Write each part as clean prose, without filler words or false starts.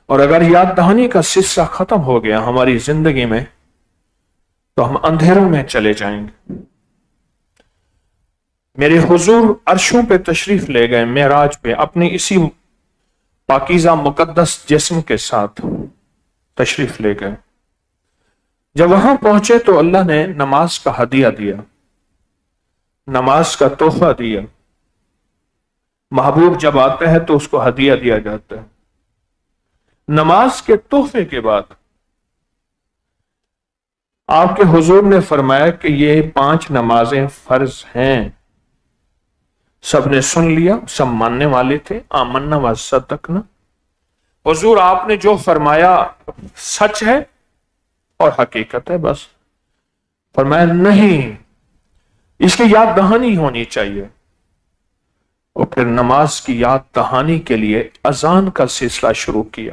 اور اگر یاد دہانی کا سلسلہ ختم ہو گیا ہماری زندگی میں تو ہم اندھیروں میں چلے جائیں گے۔ میرے حضور عرشوں پہ تشریف لے گئے معراج پہ، اپنی اسی پاکیزہ مقدس جسم کے ساتھ تشریف لے گئے۔ جب وہاں پہنچے تو اللہ نے نماز کا ہدیہ دیا، نماز کا تحفہ دیا۔ محبوب جب آتا ہے تو اس کو ہدیہ دیا جاتا ہے۔ نماز کے تحفے کے بعد آپ کے حضور نے فرمایا کہ یہ 5 نمازیں فرض ہیں۔ سب نے سن لیا، سب ماننے والے تھے۔ آمنا وصدقنا، حضور آپ نے جو فرمایا سچ ہے اور حقیقت ہے، بس۔ فرمایا نہیں، اس کی یاد دہانی ہونی چاہیے۔ اور پھر نماز کی یاد دہانی کے لیے اذان کا سلسلہ شروع کیا۔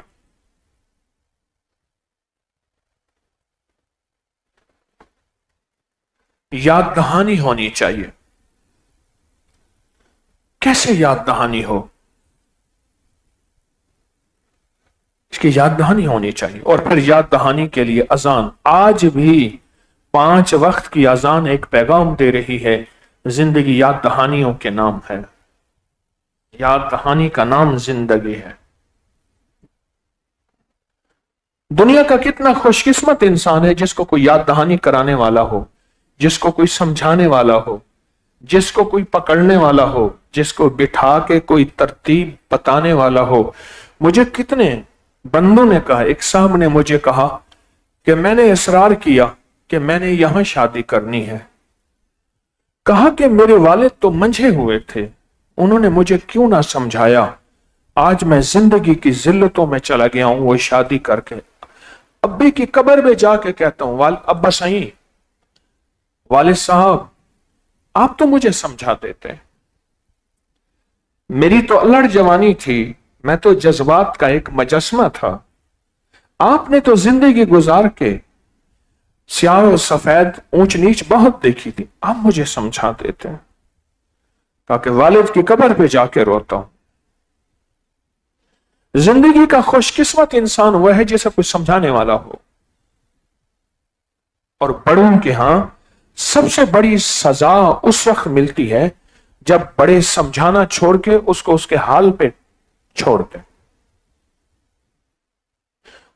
یاد دہانی ہونی چاہیے۔ کیسے یاد دہانی ہو؟ اس کی یاد دہانی ہونی چاہیے۔ اور پھر یاد دہانی کے لیے اذان۔ آج بھی 5 وقت کی اذان ایک پیغام دے رہی ہے، زندگی یاد دہانیوں کے نام ہے۔ یاد دہانی کا نام زندگی ہے۔ دنیا کا کتنا خوش قسمت انسان ہے جس کو کوئی یاد دہانی کرانے والا ہو، جس کو کوئی سمجھانے والا ہو، جس کو کوئی پکڑنے والا ہو، جس کو بٹھا کے کوئی ترتیب بتانے والا ہو۔ مجھے کتنے بندوں نے کہا، ایک صاحب نے مجھے کہا کہ میں نے اصرار کیا کہ میں نے یہاں شادی کرنی ہے۔ کہا کہ میرے والد تو منجھے ہوئے تھے، انہوں نے مجھے کیوں نہ سمجھایا۔ آج میں زندگی کی ذلتوں میں چلا گیا ہوں وہ شادی کر کے۔ ابے کی قبر میں جا کے کہتا ہوں، ابا صحیح، والد صاحب آپ تو مجھے سمجھا دیتے۔ میری تو الڑ جوانی تھی، میں تو جذبات کا ایک مجسمہ تھا۔ آپ نے تو زندگی گزار کے سیاہ و سفید اونچ نیچ بہت دیکھی تھی، آپ مجھے سمجھا دیتے ہیں۔ تاکہ والد کی قبر پہ جا کے روتا ہوں۔ زندگی کا خوش قسمت انسان وہ ہے جسے کوئی سمجھانے والا ہو۔ اور بڑوں کے ہاں سب سے بڑی سزا اس وقت ملتی ہے جب بڑے سمجھانا چھوڑ کے اس کو اس کے حال پہ چھوڑ دیں۔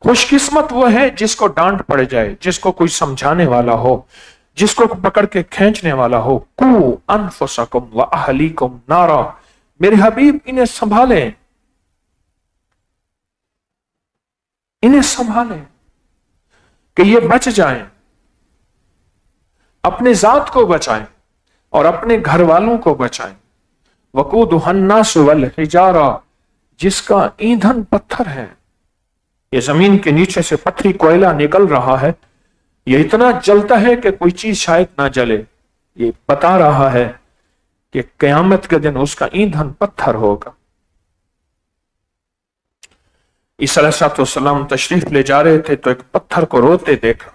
خوش قسمت وہ ہے جس کو ڈانٹ پڑ جائے، جس کو کوئی سمجھانے والا ہو، جس کو پکڑ کے کھینچنے والا ہو۔ قُوا أَنفُسَكُمْ وَأَهْلِيكُمْ نَارًا، میرے حبیب انہیں سنبھالیں، انہیں سنبھالیں کہ یہ بچ جائیں، اپنے ذات کو بچائیں اور اپنے گھر والوں کو بچائیں۔ وَقُودُهَا النَّاسُ وَالْحِجَارَةُ، جس کا ایندھن پتھر ہے۔ یہ زمین کے نیچے سے پتھری کوئلہ نکل رہا ہے، یہ اتنا جلتا ہے کہ کوئی چیز شاید نہ جلے۔ یہ بتا رہا ہے کہ قیامت کے دن اس کا ایندھن پتھر ہوگا۔ عیسیٰ علیہ السلام تشریف لے جا رہے تھے تو ایک پتھر کو روتے دیکھا۔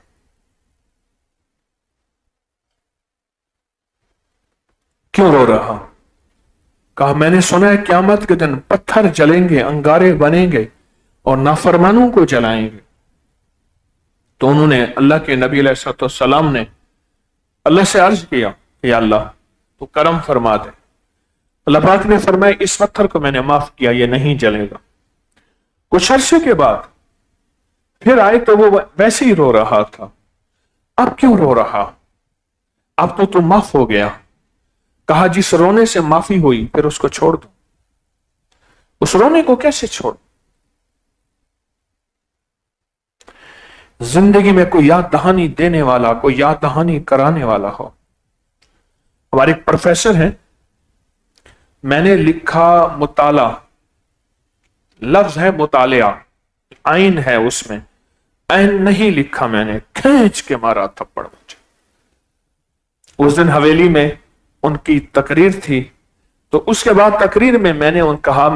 کیوں رو رہا؟ کہا میں نے سنا ہے قیامت کے دن پتھر جلیں گے، انگارے بنیں گے اور نافرمانوں کو جلائیں گے۔ تو انہوں نے اللہ کے نبی علیہ السلام نے اللہ سے عرض کیا، یا اللہ تو کرم فرما دے۔ اللہ پاک نے فرمایا اس پتھر کو میں نے معاف کیا، یہ نہیں جلے گا۔ کچھ عرصے کے بعد پھر آئے تو وہ ویسے ہی رو رہا تھا۔ اب کیوں رو رہا؟ اب تو معاف ہو گیا۔ کہا جس رونے سے معافی ہوئی پھر اس کو چھوڑ دو۔ اس رونے کو کیسے چھوڑ؟ زندگی میں کوئی یاد دہانی دینے والا، کوئی یاد دہانی کرانے والا ہو۔ ہمارے ایک پروفیسر ہیں، میں نے لکھا مطالعہ، لفظ ہے مطالعہ، عین ہے اس میں، عین نہیں لکھا، میں نے کھینچ کے مارا تھپڑ مجھے۔ اس دن حویلی میں ان کی تقریر تھی، تو اس کے بعد تقریر میں نے ان کہا،